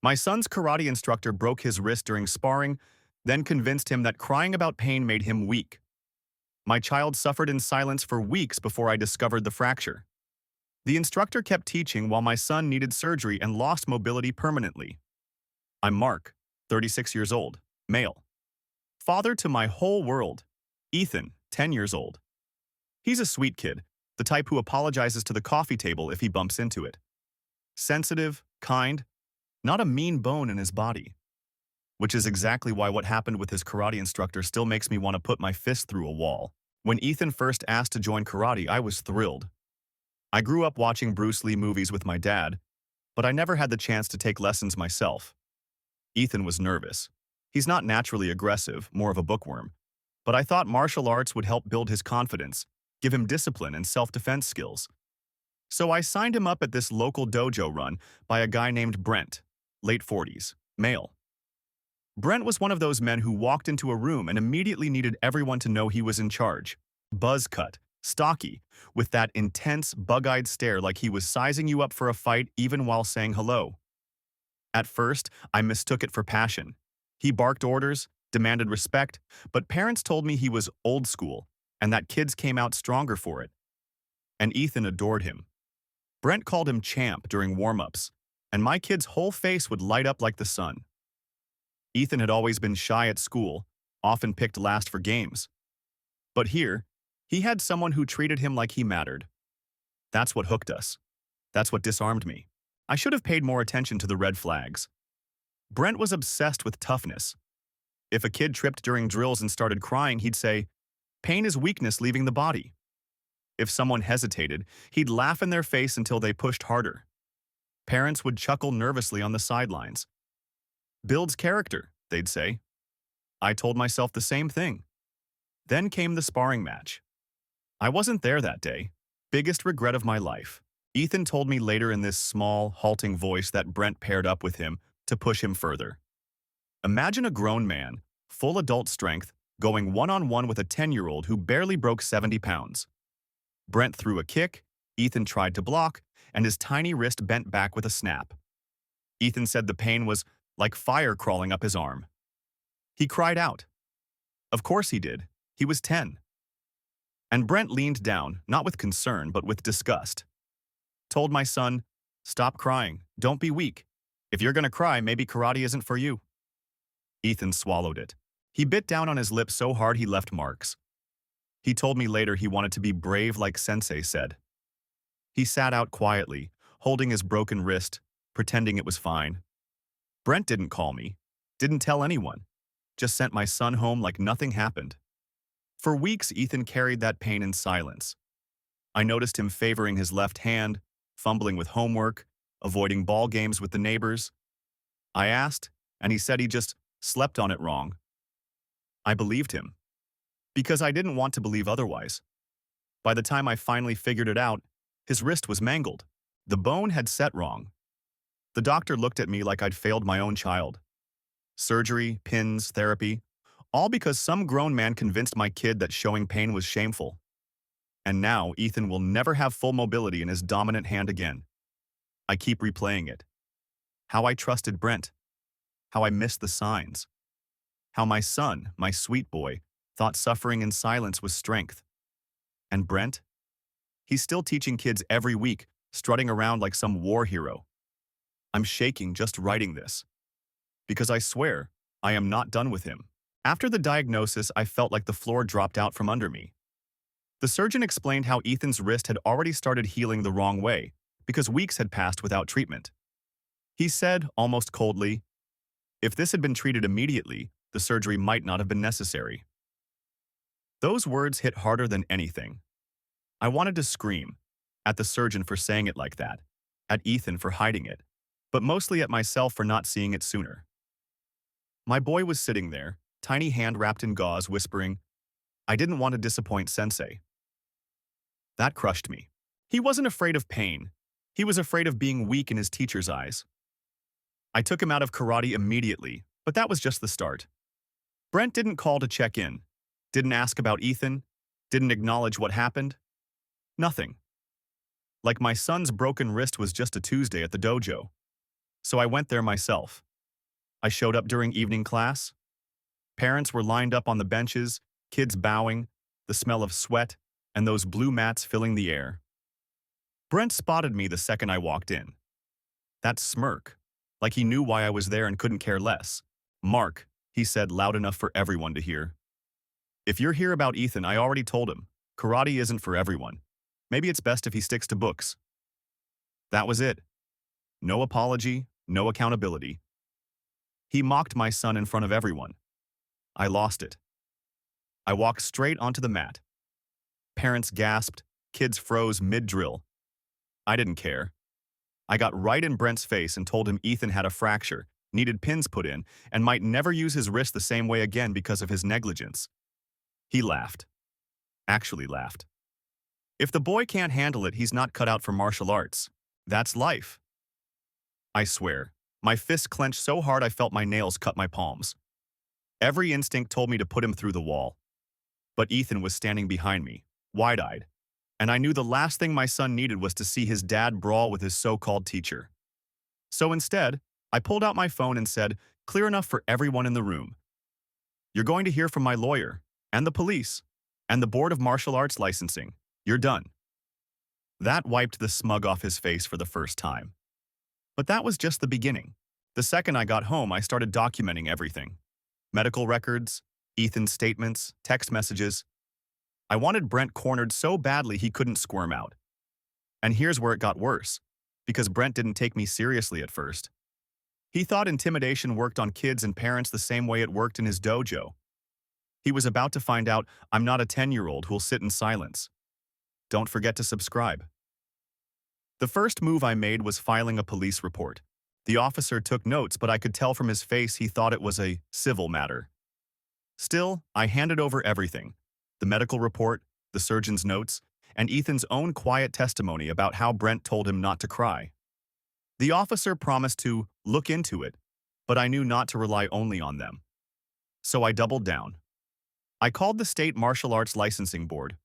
My son's karate instructor broke his wrist during sparring, then convinced him that crying about pain made him weak. My child suffered in silence for weeks before I discovered the fracture. The instructor kept teaching while my son needed surgery and lost mobility permanently. I'm Mark, 36 years old, male. Father to my whole world. Ethan, 10 years old. He's a sweet kid, the type who apologizes to the coffee table if he bumps into it. Sensitive, kind, not a mean bone in his body. Which is exactly why what happened with his karate instructor still makes me want to put my fist through a wall. When Ethan first asked to join karate, I was thrilled. I grew up watching Bruce Lee movies with my dad, but I never had the chance to take lessons myself. Ethan was nervous. He's not naturally aggressive, more of a bookworm, but I thought martial arts would help build his confidence, give him discipline and self-defense skills. So I signed him up at this local dojo run by a guy named Brent, late 40s, male. Brent was one of those men who walked into a room and immediately needed everyone to know he was in charge. Buzz cut, stocky, with that intense, bug-eyed stare like he was sizing you up for a fight even while saying hello. At first, I mistook it for passion. He barked orders, demanded respect, but parents told me he was old school and that kids came out stronger for it. And Ethan adored him. Brent called him champ during warm-ups, and my kid's whole face would light up like the sun. Ethan had always been shy at school, often picked last for games. But here, he had someone who treated him like he mattered. That's what hooked us. That's what disarmed me. I should have paid more attention to the red flags. Brent was obsessed with toughness. If a kid tripped during drills and started crying, he'd say, "Pain is weakness leaving the body." If someone hesitated, he'd laugh in their face until they pushed harder. Parents would chuckle nervously on the sidelines. "Builds character," they'd say. I told myself the same thing. Then came the sparring match. I wasn't there that day. Biggest regret of my life. Ethan told me later in this small, halting voice that Brent paired up with him to push him further. Imagine a grown man, full adult strength, going one-on-one with a 10-year-old who barely broke 70 pounds. Brent threw a kick, Ethan tried to block, and his tiny wrist bent back with a snap. Ethan said the pain was like fire crawling up his arm. He cried out. Of course he did. He was 10. And Brent leaned down, not with concern, but with disgust. Told my son, "Stop crying. Don't be weak. If you're gonna cry, maybe karate isn't for you." Ethan swallowed it. He bit down on his lip so hard he left marks. He told me later he wanted to be brave like Sensei said. He sat out quietly, holding his broken wrist, pretending it was fine. Brent didn't call me, didn't tell anyone, just sent my son home like nothing happened. For weeks, Ethan carried that pain in silence. I noticed him favoring his left hand, fumbling with homework, avoiding ball games with the neighbors. I asked, and he said he just slept on it wrong. I believed him, because I didn't want to believe otherwise. By the time I finally figured it out, his wrist was mangled. The bone had set wrong. The doctor looked at me like I'd failed my own child. Surgery, pins, therapy, all because some grown man convinced my kid that showing pain was shameful. And now Ethan will never have full mobility in his dominant hand again. I keep replaying it. How I trusted Brent. How I missed the signs. How my son, my sweet boy, thought suffering in silence was strength. And Brent? He's still teaching kids every week, strutting around like some war hero. I'm shaking just writing this. Because I swear, I am not done with him. After the diagnosis, I felt like the floor dropped out from under me. The surgeon explained how Ethan's wrist had already started healing the wrong way, because weeks had passed without treatment. He said, almost coldly, if this had been treated immediately, the surgery might not have been necessary. Those words hit harder than anything. I wanted to scream, at the surgeon for saying it like that, at Ethan for hiding it, but mostly at myself for not seeing it sooner. My boy was sitting there, tiny hand wrapped in gauze, whispering, "I didn't want to disappoint Sensei." That crushed me. He wasn't afraid of pain. He was afraid of being weak in his teacher's eyes. I took him out of karate immediately, but that was just the start. Brent didn't call to check in, didn't ask about Ethan, didn't acknowledge what happened. Nothing. Like my son's broken wrist was just a Tuesday at the dojo. So I went there myself. I showed up during evening class. Parents were lined up on the benches, kids bowing, the smell of sweat, and those blue mats filling the air. Brent spotted me the second I walked in. That smirk, like he knew why I was there and couldn't care less. "Mark," he said loud enough for everyone to hear. "If you're here about Ethan, I already told him. Karate isn't for everyone. Maybe it's best if he sticks to books." That was it. No apology, no accountability. He mocked my son in front of everyone. I lost it. I walked straight onto the mat. Parents gasped, kids froze mid-drill. I didn't care. I got right in Brent's face and told him Ethan had a fracture, needed pins put in, and might never use his wrist the same way again because of his negligence. He laughed. Actually laughed. If the boy can't handle it, he's not cut out for martial arts. That's life. I swear, my fist clenched so hard I felt my nails cut my palms. Every instinct told me to put him through the wall. But Ethan was standing behind me, wide-eyed, and I knew the last thing my son needed was to see his dad brawl with his so-called teacher. So instead, I pulled out my phone and said, clear enough for everyone in the room. "You're going to hear from my lawyer, and the police, and the Board of Martial Arts Licensing. You're done." That wiped the smug off his face for the first time. But that was just the beginning. The second I got home, I started documenting everything. Medical records, Ethan's statements, text messages. I wanted Brent cornered so badly he couldn't squirm out. And here's where it got worse, because Brent didn't take me seriously at first. He thought intimidation worked on kids and parents the same way it worked in his dojo. He was about to find out I'm not a 10-year-old who'll sit in silence. Don't forget to subscribe. The first move I made was filing a police report. The officer took notes, but I could tell from his face he thought it was a civil matter. Still, I handed over everything: the medical report, the surgeon's notes, and Ethan's own quiet testimony about how Brent told him not to cry. The officer promised to look into it, but I knew not to rely only on them. So I doubled down. I called the State Martial Arts Licensing Board.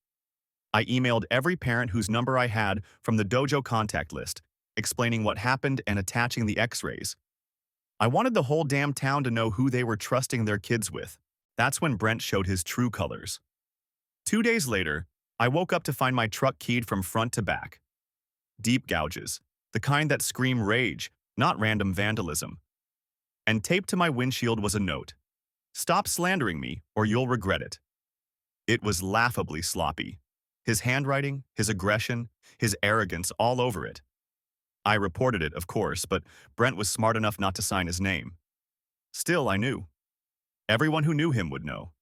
I emailed every parent whose number I had from the dojo contact list, explaining what happened and attaching the x-rays. I wanted the whole damn town to know who they were trusting their kids with. That's when Brent showed his true colors. 2 days later, I woke up to find my truck keyed from front to back. Deep gouges, the kind that scream rage, not random vandalism. And taped to my windshield was a note: "Stop slandering me, or you'll regret it." It was laughably sloppy. His handwriting, his aggression, his arrogance all over it. I reported it, of course, but Brent was smart enough not to sign his name. Still, I knew. Everyone who knew him would know.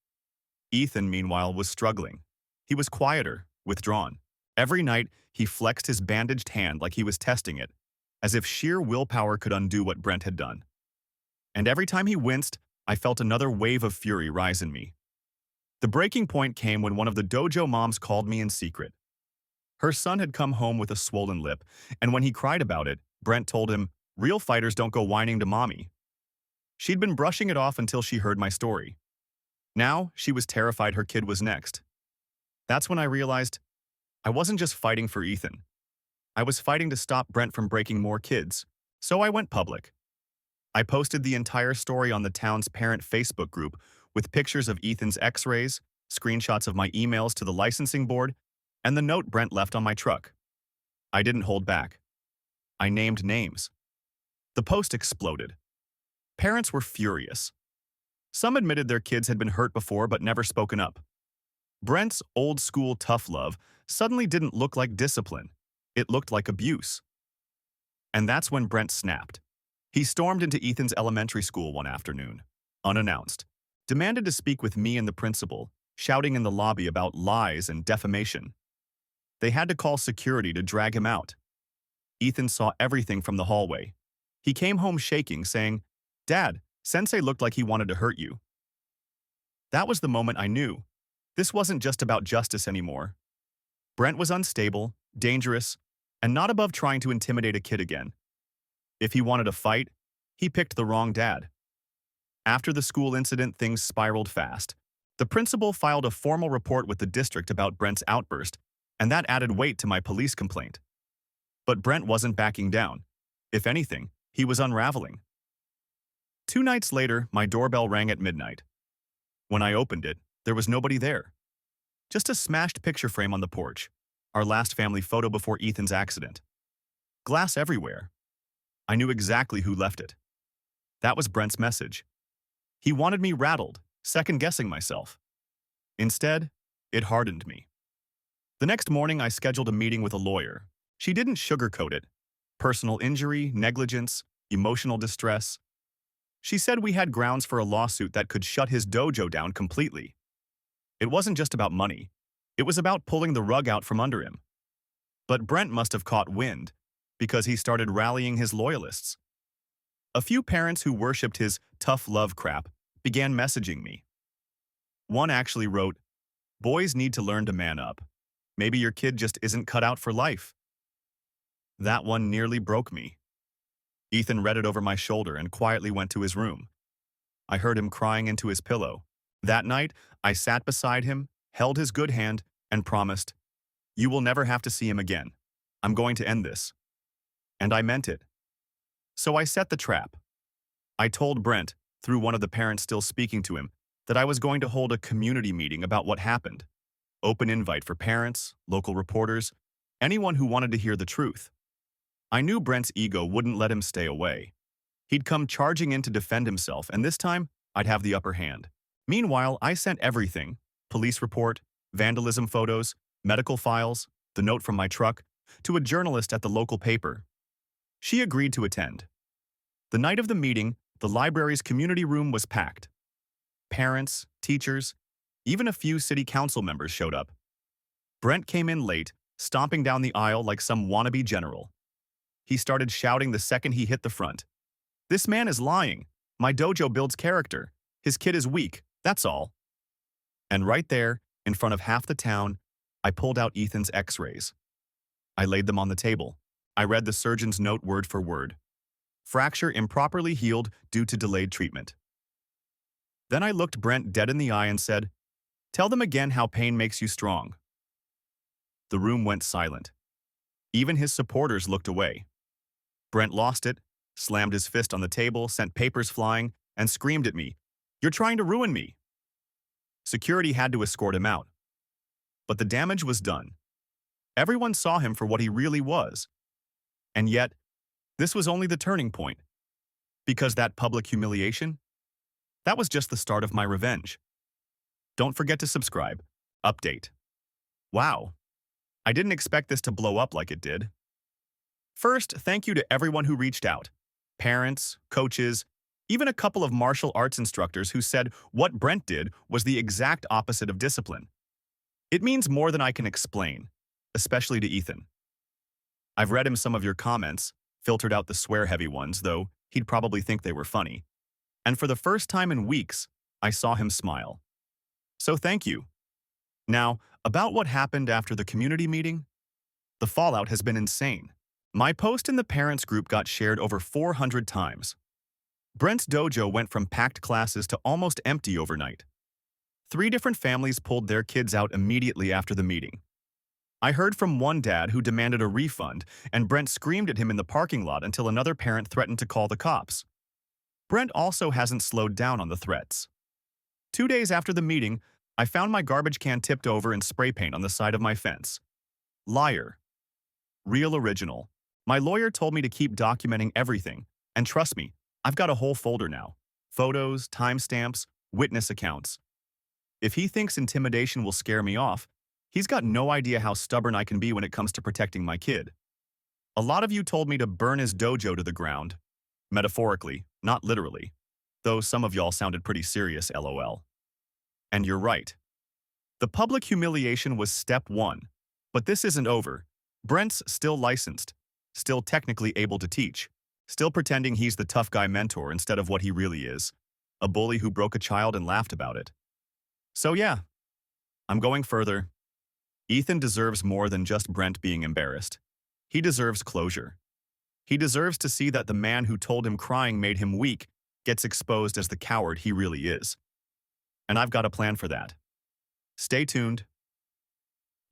Ethan, meanwhile, was struggling. He was quieter, withdrawn. Every night, he flexed his bandaged hand like he was testing it, as if sheer willpower could undo what Brent had done. And every time he winced, I felt another wave of fury rise in me. The breaking point came when one of the dojo moms called me in secret. Her son had come home with a swollen lip, and when he cried about it, Brent told him, "Real fighters don't go whining to mommy." She'd been brushing it off until she heard my story. Now, she was terrified her kid was next. That's when I realized I wasn't just fighting for Ethan. I was fighting to stop Brent from breaking more kids, so I went public. I posted the entire story on the town's parent Facebook group with pictures of Ethan's x-rays, screenshots of my emails to the licensing board, and the note Brent left on my truck. I didn't hold back. I named names. The post exploded. Parents were furious. Some admitted their kids had been hurt before but never spoken up. Brent's old-school tough love suddenly didn't look like discipline. It looked like abuse. And that's when Brent snapped. He stormed into Ethan's elementary school one afternoon, unannounced, demanded to speak with me and the principal, shouting in the lobby about lies and defamation. They had to call security to drag him out. Ethan saw everything from the hallway. He came home shaking, saying, "Dad, Sensei looked like he wanted to hurt you." That was the moment I knew. This wasn't just about justice anymore. Brent was unstable, dangerous, and not above trying to intimidate a kid again. If he wanted a fight, he picked the wrong dad. After the school incident, things spiraled fast. The principal filed a formal report with the district about Brent's outburst, and that added weight to my police complaint. But Brent wasn't backing down. If anything, He was unraveling. 2 nights later, my doorbell rang at midnight. When I opened it, there was nobody there. Just a smashed picture frame on the porch. Our last family photo before Ethan's accident. Glass everywhere. I knew exactly who left it. That was Brent's message. He wanted me rattled, second-guessing myself. Instead, it hardened me. The next morning, I scheduled a meeting with a lawyer. She didn't sugarcoat it. Personal injury, negligence, emotional distress. She said we had grounds for a lawsuit that could shut his dojo down completely. It wasn't just about money. It was about pulling the rug out from under him. But Brent must have caught wind, because he started rallying his loyalists. A few parents who worshipped his tough love crap began messaging me. One actually wrote, "Boys need to learn to man up. Maybe your kid just isn't cut out for life." That one nearly broke me. Ethan read it over my shoulder and quietly went to his room. I heard him crying into his pillow. That night, I sat beside him, held his good hand, and promised, "You will never have to see him again. I'm going to end this." And I meant it. So I set the trap. I told Brent, through one of the parents still speaking to him, that I was going to hold a community meeting about what happened. Open invite for parents, local reporters, anyone who wanted to hear the truth. I knew Brent's ego wouldn't let him stay away. He'd come charging in to defend himself, and this time, I'd have the upper hand. Meanwhile, I sent everything: police report, vandalism photos, medical files, the note from my truck, to a journalist at the local paper. She agreed to attend. The night of the meeting, the library's community room was packed. Parents, teachers, even a few city council members showed up. Brent came in late, stomping down the aisle like some wannabe general. He started shouting the second he hit the front. "This man is lying. My dojo builds character. His kid is weak, that's all." And right there, in front of half the town, I pulled out Ethan's x-rays. I laid them on the table. I read the surgeon's note word for word. Fracture improperly healed due to delayed treatment. Then I looked Brent dead in the eye and said, "Tell them again how pain makes you strong." The room went silent. Even his supporters looked away. Brent lost it, slammed his fist on the table, sent papers flying, and screamed at me, "You're trying to ruin me." Security had to escort him out. But the damage was done. Everyone saw him for what he really was. And yet, this was only the turning point. Because that public humiliation? That was just the start of my revenge. Don't forget to subscribe. Update. Wow. I didn't expect this to blow up like it did. First, thank you to everyone who reached out. Parents, coaches, even a couple of martial arts instructors who said what Brent did was the exact opposite of discipline. It means more than I can explain, especially to Ethan. I've read him some of your comments, filtered out the swear-heavy ones, though he'd probably think they were funny. And for the first time in weeks, I saw him smile. So thank you. Now, about what happened after the community meeting? The fallout has been insane. My post in the parents group got shared over 400 times. Brent's dojo went from packed classes to almost empty overnight. 3 different families pulled their kids out immediately after the meeting. I heard from one dad who demanded a refund, and Brent screamed at him in the parking lot until another parent threatened to call the cops. Brent also hasn't slowed down on the threats. 2 days after the meeting, I found my garbage can tipped over and spray paint on the side of my fence. Liar. Real original. My lawyer told me to keep documenting everything, and trust me, I've got a whole folder now. Photos, timestamps, witness accounts. If he thinks intimidation will scare me off, he's got no idea how stubborn I can be when it comes to protecting my kid. A lot of you told me to burn his dojo to the ground. Metaphorically, not literally. Though some of y'all sounded pretty serious, lol. And you're right. The public humiliation was step 1. But this isn't over. Brent's still licensed, still technically able to teach, still pretending he's the tough guy mentor instead of what he really is, a bully who broke a child and laughed about it. So yeah, I'm going further. Ethan deserves more than just Brent being embarrassed. He deserves closure. He deserves to see that the man who told him crying made him weak gets exposed as the coward he really is. And I've got a plan for that. Stay tuned.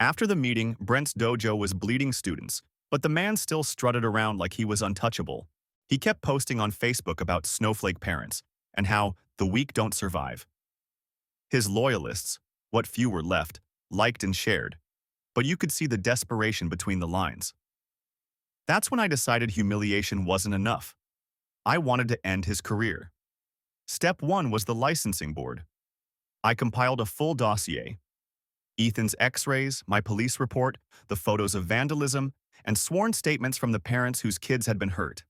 After the meeting, Brent's dojo was bleeding students, but the man still strutted around like he was untouchable. He kept posting on Facebook about snowflake parents and how the weak don't survive. His loyalists, what few were left, liked and shared, but you could see the desperation between the lines. That's when I decided humiliation wasn't enough. I wanted to end his career. Step 1 was the licensing board. I compiled a full dossier: Ethan's x-rays, my police report, the photos of vandalism, and sworn statements from the parents whose kids had been hurt.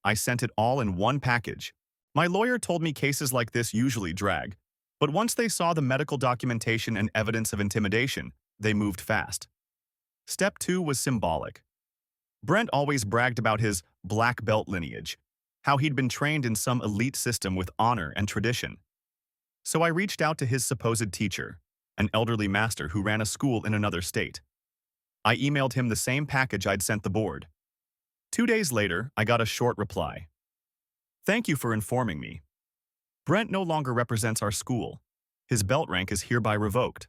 I sent it all in one package. My lawyer told me cases like this usually drag, but once they saw the medical documentation and evidence of intimidation, they moved fast. Step 2 was symbolic. Brent always bragged about his black belt lineage, how he'd been trained in some elite system with honor and tradition. So I reached out to his supposed teacher, an elderly master who ran a school in another state. I emailed him the same package I'd sent the board. 2 days later, I got a short reply. "Thank you for informing me. Brent no longer represents our school. His belt rank is hereby revoked."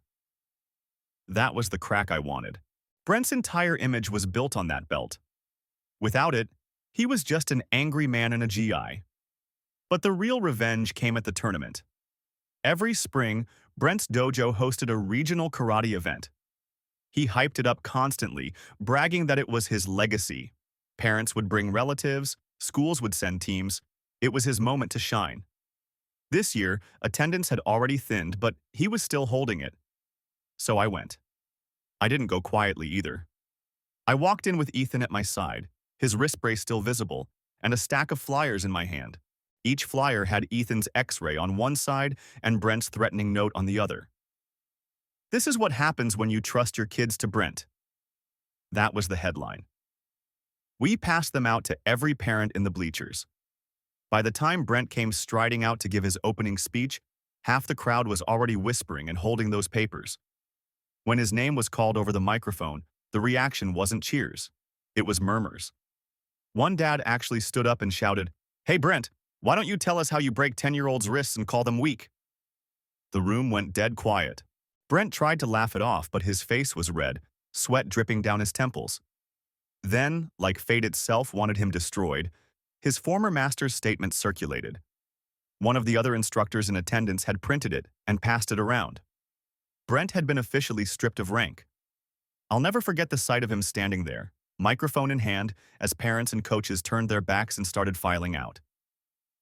That was the crack I wanted. Brent's entire image was built on that belt. Without it, he was just an angry man in a GI. But the real revenge came at the tournament. Every spring, Brent's dojo hosted a regional karate event. He hyped it up constantly, bragging that it was his legacy. Parents would bring relatives, schools would send teams. It was his moment to shine. This year, attendance had already thinned, but he was still holding it. So I went. I didn't go quietly either. I walked in with Ethan at my side, his wrist brace still visible, and a stack of flyers in my hand. Each flyer had Ethan's x-ray on one side and Brent's threatening note on the other. "This is what happens when you trust your kids to Brent." That was the headline. We passed them out to every parent in the bleachers. By the time Brent came striding out to give his opening speech, half the crowd was already whispering and holding those papers. When his name was called over the microphone, the reaction wasn't cheers. It was murmurs. One dad actually stood up and shouted, "Hey Brent, why don't you tell us how you break 10-year-olds' wrists and call them weak?" The room went dead quiet. Brent tried to laugh it off, but his face was red, sweat dripping down his temples. Then, like fate itself wanted him destroyed, his former master's statement circulated. One of the other instructors in attendance had printed it and passed it around. Brent had been officially stripped of rank. I'll never forget the sight of him standing there, microphone in hand, as parents and coaches turned their backs and started filing out.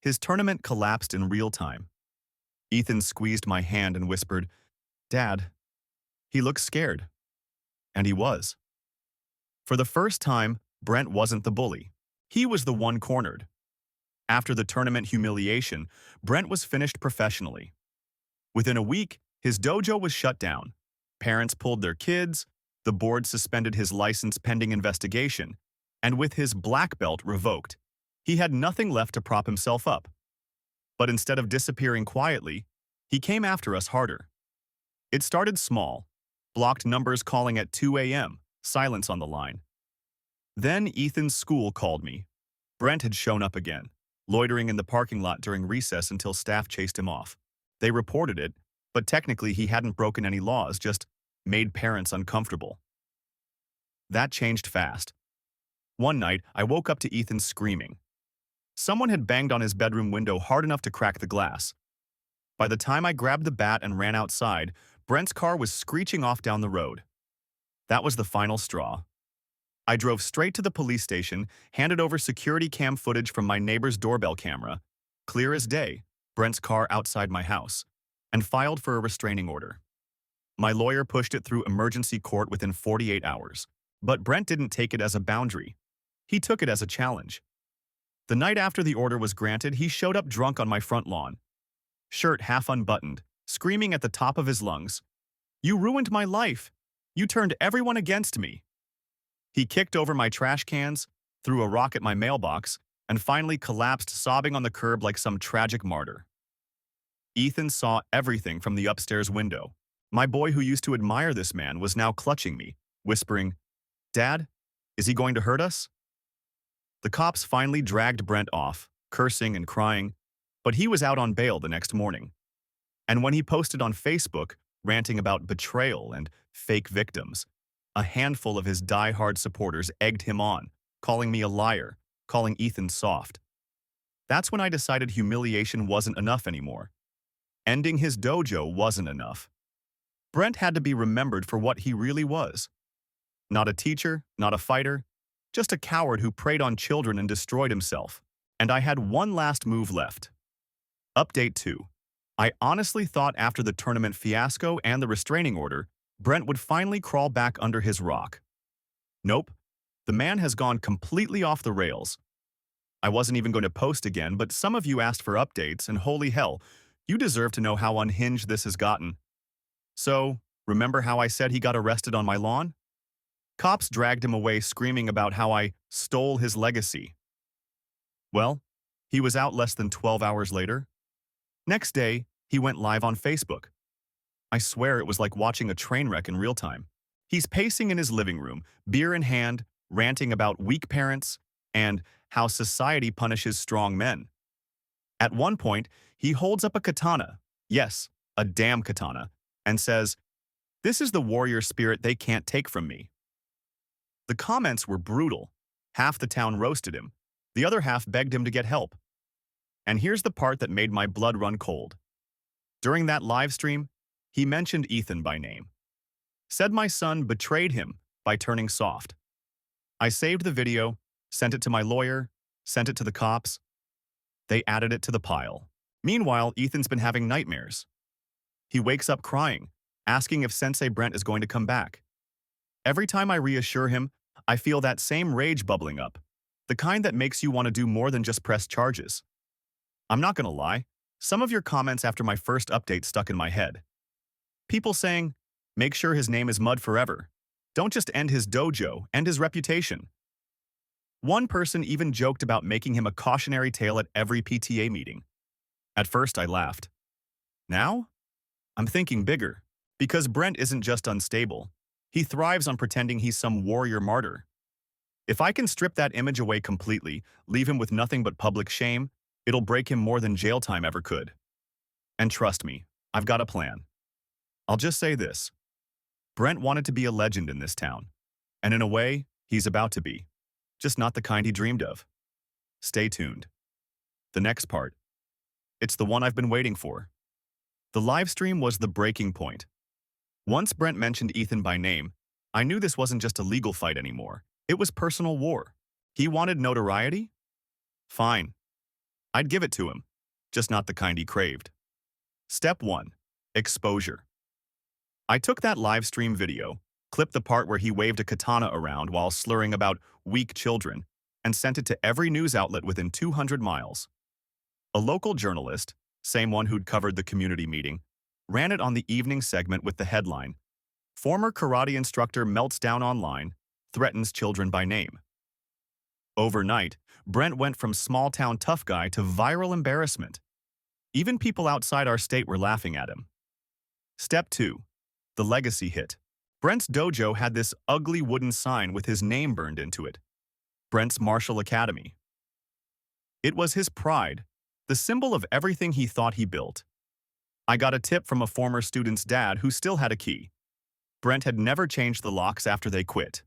His tournament collapsed in real time. Ethan squeezed my hand and whispered, "Dad." He looked scared. And he was. For the first time, Brent wasn't the bully. He was the one cornered. After the tournament humiliation, Brent was finished professionally. Within a week, his dojo was shut down. Parents pulled their kids, the board suspended his license pending investigation, and with his black belt revoked, he had nothing left to prop himself up. But instead of disappearing quietly, he came after us harder. It started small, blocked numbers calling at 2 a.m., silence on the line. Then Ethan's school called me. Brent had shown up again, loitering in the parking lot during recess until staff chased him off. They reported it, but technically he hadn't broken any laws, just made parents uncomfortable. That changed fast. One night, I woke up to Ethan screaming. Someone had banged on his bedroom window hard enough to crack the glass. By the time I grabbed the bat and ran outside, Brent's car was screeching off down the road. That was the final straw. I drove straight to the police station, handed over security cam footage from my neighbor's doorbell camera, clear as day, Brent's car outside my house, and filed for a restraining order. My lawyer pushed it through emergency court within 48 hours, but Brent didn't take it as a boundary. He took it as a challenge. The night after the order was granted, he showed up drunk on my front lawn, shirt half unbuttoned, screaming at the top of his lungs, "You ruined my life! You turned everyone against me!" He kicked over my trash cans, threw a rock at my mailbox, and finally collapsed sobbing on the curb like some tragic martyr. Ethan saw everything from the upstairs window. My boy who used to admire this man was now clutching me, whispering, "Dad, is he going to hurt us?" The cops finally dragged Brent off, cursing and crying, but he was out on bail the next morning. And when he posted on Facebook, ranting about betrayal and fake victims, a handful of his die-hard supporters egged him on, calling me a liar, calling Ethan soft. That's when I decided humiliation wasn't enough anymore. Ending his dojo wasn't enough. Brent had to be remembered for what he really was. Not a teacher, not a fighter, just a coward who preyed on children and destroyed himself. And I had one last move left. Update 2. I honestly thought after the tournament fiasco and the restraining order, Brent would finally crawl back under his rock. Nope. The man has gone completely off the rails. I wasn't even going to post again, but some of you asked for updates, and holy hell, you deserve to know how unhinged this has gotten. So, remember how I said he got arrested on my lawn? Cops dragged him away screaming about how I stole his legacy. Well, he was out less than 12 hours later. Next day, he went live on Facebook. I swear it was like watching a train wreck in real time. He's pacing in his living room, beer in hand, ranting about weak parents and how society punishes strong men. At one point, he holds up a katana, yes, a damn katana, and says, "This is the warrior spirit they can't take from me." The comments were brutal. Half the town roasted him. The other half begged him to get help. And here's the part that made my blood run cold. During that live stream, he mentioned Ethan by name. Said my son betrayed him by turning soft. I saved the video, sent it to my lawyer, sent it to the cops. They added it to the pile. Meanwhile, Ethan's been having nightmares. He wakes up crying, asking if Sensei Brent is going to come back. Every time I reassure him, I feel that same rage bubbling up, the kind that makes you want to do more than just press charges. I'm not going to lie, some of your comments after my first update stuck in my head. People saying, make sure his name is mud forever. Don't just end his dojo, end his reputation. One person even joked about making him a cautionary tale at every PTA meeting. At first I laughed. Now? I'm thinking bigger, because Brent isn't just unstable. He thrives on pretending he's some warrior martyr. If I can strip that image away completely, leave him with nothing but public shame, it'll break him more than jail time ever could. And trust me, I've got a plan. I'll just say this. Brent wanted to be a legend in this town. And in a way, he's about to be. Just not the kind he dreamed of. Stay tuned. The next part. It's the one I've been waiting for. The live stream was the breaking point. Once Brent mentioned Ethan by name, I knew this wasn't just a legal fight anymore. It was personal war. He wanted notoriety? Fine. I'd give it to him, just not the kind he craved. Step 1. Exposure. I took that live stream video, clipped the part where he waved a katana around while slurring about weak children, and sent it to every news outlet within 200 miles. A local journalist, same one who'd covered the community meeting, ran it on the evening segment with the headline, "Former karate instructor melts down online, threatens children by name." Overnight, Brent went from small-town tough guy to viral embarrassment. Even people outside our state were laughing at him. Step 2. The legacy hit. Brent's dojo had this ugly wooden sign with his name burned into it. Brent's Martial Academy. It was his pride, the symbol of everything he thought he built. I got a tip from a former student's dad who still had a key. Brent had never changed the locks after they quit.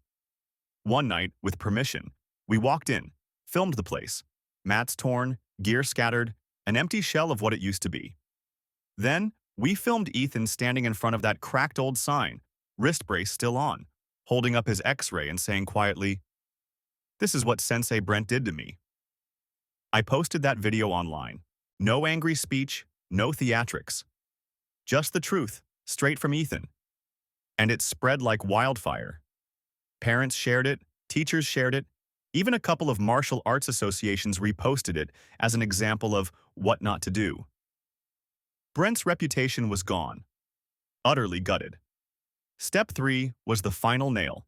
One night, with permission, we walked in, filmed the place. Mats torn, gear scattered, an empty shell of what it used to be. Then, we filmed Ethan standing in front of that cracked old sign, wrist brace still on, holding up his X-ray and saying quietly, "This is what Sensei Brent did to me." I posted that video online. No angry speech, no theatrics. Just the truth, straight from Ethan. And it spread like wildfire. Parents shared it, teachers shared it, even a couple of martial arts associations reposted it as an example of what not to do. Brent's reputation was gone, utterly gutted. Step 3 was the final nail.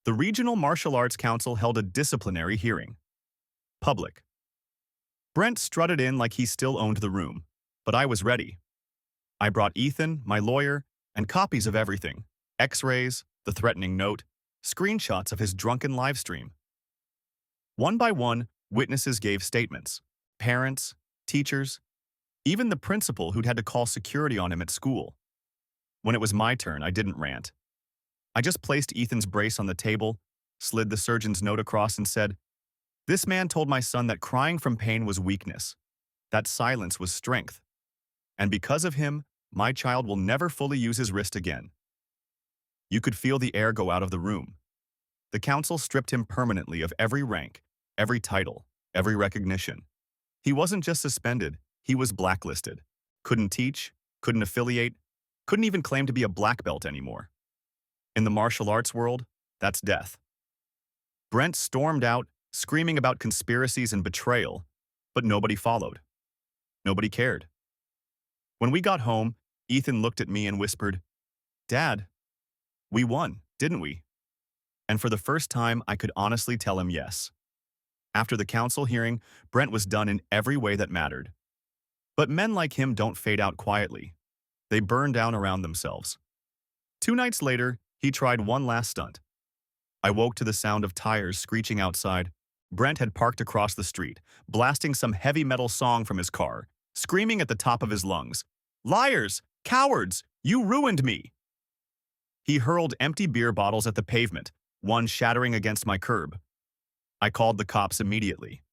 The Regional Martial Arts Council held a disciplinary hearing. Public. Brent strutted in like he still owned the room, but I was ready. I brought Ethan, my lawyer, and copies of everything. X-rays, the threatening note, screenshots of his drunken livestream. One by one, witnesses gave statements. Parents, teachers, even the principal who'd had to call security on him at school. When it was my turn, I didn't rant. I just placed Ethan's brace on the table, slid the surgeon's note across and said, This man told my son that crying from pain was weakness, that silence was strength. And because of him, my child will never fully use his wrist again. You could feel the air go out of the room. The council stripped him permanently of every rank, every title, every recognition. He wasn't just suspended, he was blacklisted. Couldn't teach, couldn't affiliate, couldn't even claim to be a black belt anymore. In the martial arts world, that's death. Brent stormed out, screaming about conspiracies and betrayal, but nobody followed. Nobody cared. When we got home, Ethan looked at me and whispered, "Dad, we won, didn't we?" And for the first time, I could honestly tell him yes. After the council hearing, Brent was done in every way that mattered. But men like him don't fade out quietly. They burn down around themselves. 2 nights later, he tried one last stunt. I woke to the sound of tires screeching outside. Brent had parked across the street, blasting some heavy metal song from his car, screaming at the top of his lungs, "Liars! Cowards! You ruined me!" He hurled empty beer bottles at the pavement, one shattering against my curb. I called the cops immediately.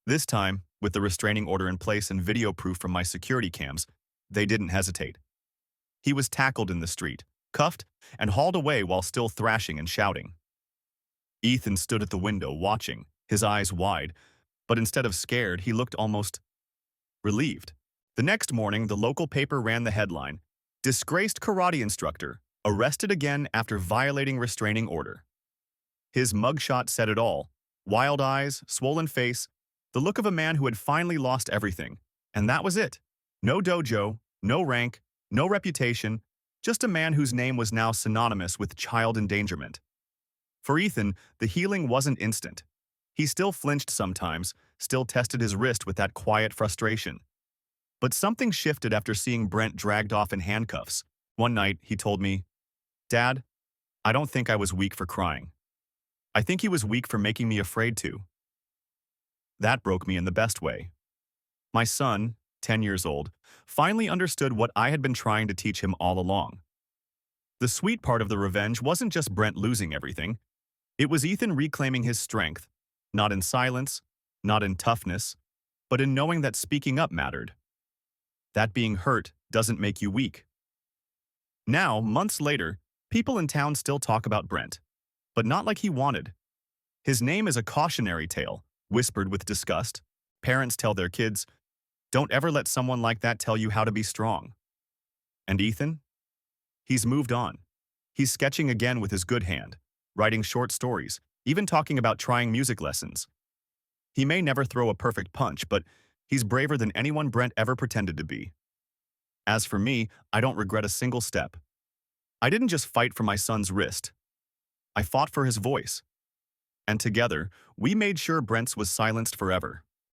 This time, with the restraining order in place and video proof from my security cams, they didn't hesitate. He was tackled in the street, cuffed, and hauled away while still thrashing and shouting. Ethan stood at the window watching, his eyes wide, but instead of scared, he looked almost relieved. The next morning, the local paper ran the headline, "Disgraced karate instructor, arrested again after violating restraining order." His mugshot said it all: wild eyes, swollen face, the look of a man who had finally lost everything. And that was it. No dojo, no rank, no reputation, just a man whose name was now synonymous with child endangerment. For Ethan, the healing wasn't instant. He still flinched sometimes, still tested his wrist with that quiet frustration. But something shifted after seeing Brent dragged off in handcuffs. One night, he told me, "Dad, I don't think I was weak for crying. I think he was weak for making me afraid to." That broke me in the best way. My son, 10 years old, finally understood what I had been trying to teach him all along. The sweet part of the revenge wasn't just Brent losing everything. It was Ethan reclaiming his strength, not in silence, not in toughness, but in knowing that speaking up mattered. That being hurt doesn't make you weak. Now, months later, people in town still talk about Brent, but not like he wanted. His name is a cautionary tale, whispered with disgust. Parents tell their kids, "Don't ever let someone like that tell you how to be strong." And Ethan? He's moved on. He's sketching again with his good hand, writing short stories, even talking about trying music lessons. He may never throw a perfect punch, but he's braver than anyone Brent ever pretended to be. As for me, I don't regret a single step. I didn't just fight for my son's wrist. I fought for his voice. And together, we made sure Brent's was silenced forever.